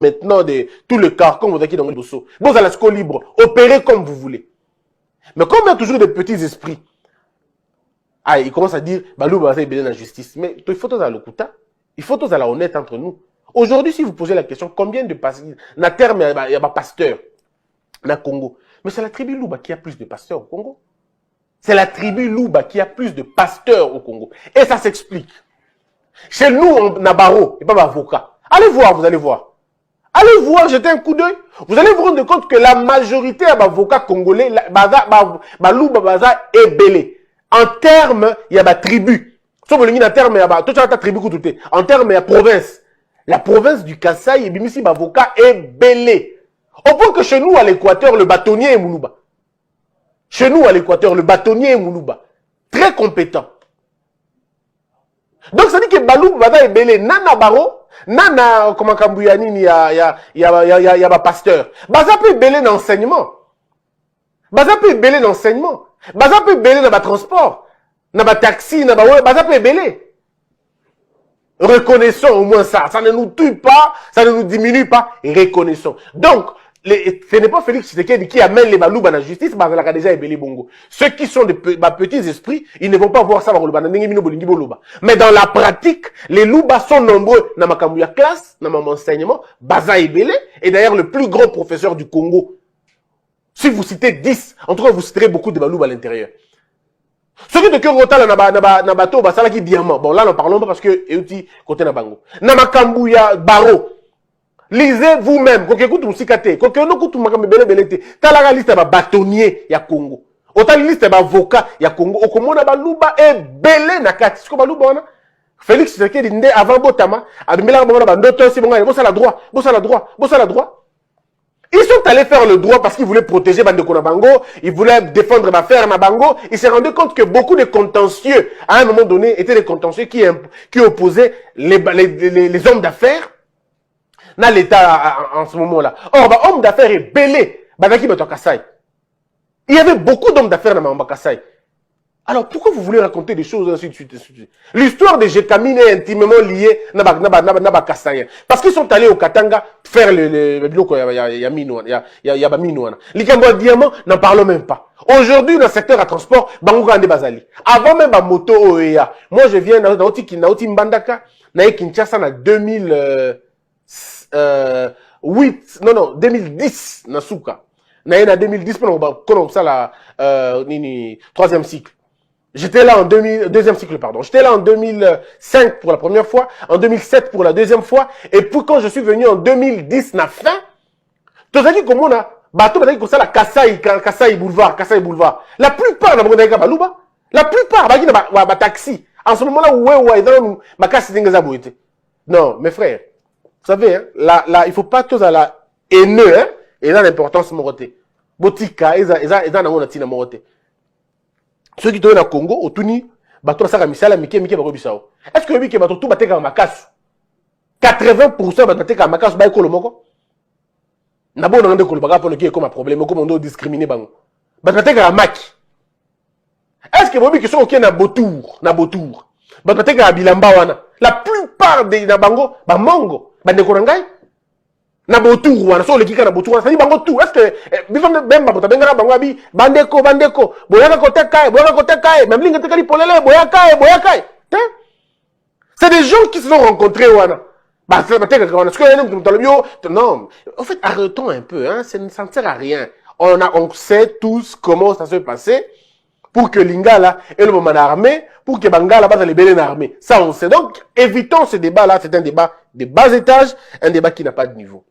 maintenant de tout le carcan, vous avez dans le bosso. Vous allez être libre, opérez comme vous voulez. Mais comme il y a toujours des petits esprits, ah, il commence à dire, bah, l'ouba va dans la justice. Mais il faut tous à l'okuta, il faut tous à la honnête entre nous. Aujourd'hui, si vous posez la question, combien de pasteurs, na terme, il y a pas pasteur, na Congo. Mais c'est la tribu Louba qui a plus de pasteurs au Congo. C'est la tribu Louba qui a plus de pasteurs au Congo. Et ça s'explique. Chez nous, on a barreau, et pas avocat. Allez voir, vous allez voir. Allez voir, jetez un coup d'œil. Vous allez vous rendre compte que la majorité des avocats congolais, Louba Baza est belé. En termes, il y a ma tribu. Sauf que en termes, il y a ta tribu. En termes, il y a province. La province du Kasaï, et Bimisi, avocat est belé. Au point que chez nous, à l'équateur, le bâtonnier est Moulouba. Chez nous, à l'équateur, le bâtonnier est Moulouba. Très compétent. Donc, ça dit que Balou Bada est belé. Nana Baro, Nana, comment Kambouyani, il y a pasteur. Baza peut belé dans l'enseignement. Baza peut belé dans l'enseignement. Baza peut belé dans le transport. Dans le taxi, Baza peut belé. Reconnaissons au moins ça. Ça ne nous tue pas, ça ne nous diminue pas. Reconnaissons. Donc, ce n'est pas Félix Tshisekedi qui amène les Balouba à la justice, Bazalaka déjà Ebele Bongo. Ceux qui sont des petits esprits, ils ne vont pas voir ça. Mais dans la pratique, les Louba sont nombreux. Dans ma Kamouya classe, dans mon enseignement, Baza Ebele est d'ailleurs le plus grand professeur du Congo. Si vous citez 10, en tout cas vous citerez beaucoup de Balouba à l'intérieur. Ceux qui de cœur rotal na bateau, basala qui diamant. Bon là, n'en parlons pas parce que euti côté na bango. Na Makambuya baro. Lisez vous-même. Quand écoute musikate, quand on écoute makambe belete. T'as la liste de bâtonniers ya Congo. Autant la liste d'avocats ya Congo. Au Komona baluba est belé na kati. Siko baluba wana. Félix Tshisekedi ndé avant Botama. Abimela bangona bandoto si bangona. Bossa la droit, bossa la droit, bossa la droit. Ils sont allés faire le droit parce qu'ils voulaient protéger Bandeko Nabango, ils voulaient défendre l'affaire Nabango. Ils se rendaient compte que beaucoup de contentieux, à un moment donné, étaient des contentieux qui opposaient les hommes d'affaires dans l'État en ce moment-là. Or, homme d'affaires est belé. Il y avait beaucoup d'hommes d'affaires dans Mambakassai. Alors, pourquoi vous voulez raconter des choses ainsi de suite? L'histoire de Jekamine est intimement liée à Kassaïen. Parce qu'ils sont allés au Katanga faire le bloc, il y a Baminouana. Les diamants, n'en parlons même pas. Aujourd'hui, dans le secteur à transport, Bangoura Ande Bazali. Avant même à moto OEA. Moi, je viens dans Oti Mbandaka, na Kinshasa, en 2010, na Souka. Na 2010, pendant ça, la, troisième cycle. J'étais là en deuxième cycle, pardon. J'étais là en 2005 pour la première fois, en 2007 pour la deuxième fois, et puis quand je suis venu en 2010, na fin, tout ça dit comment on a, bateau, comme ça, la Kasaï Boulevard. La plupart, la plupart, taxi. En ce moment-là, ma casse est non, mes frères, vous savez, hein, là, il faut pas tous à la haineux, hein, et là, l'importance, moroté. Botika, ils ont moroté. Ceux qui sont au Congo, au Tuni, bateau ça misala mike bakobisao. Est-ce que mike bateau tout bateka makasu? 80% bateka makasu ba ekolo moko. Na bon on ndeko baka pour qui comme un problème comme on doit discriminer bango. Bateka maki. Est-ce que bobi qui sont OK na botour, bateka bilamba wana. La plupart des na bango ba mongo, ba ndeko ngai na botour wana so lekika na botour wana ça dit bango tout. Est-ce que bifam bemba botabengara bango abi bandeko boyaka koteka même linga tekali polele boyaka. C'est des gens qui se sont rencontrés wana. Bah c'est que non, en fait arrêtons un peu hein, ça ne sert à rien. On sait tous comment ça se passait pour que Lingala ait le moment d'armée, pour que Bangala batte les belles armées. Ça on sait. Donc évitons ce débat là, c'est un débat de bas étage, un débat qui n'a pas de niveau.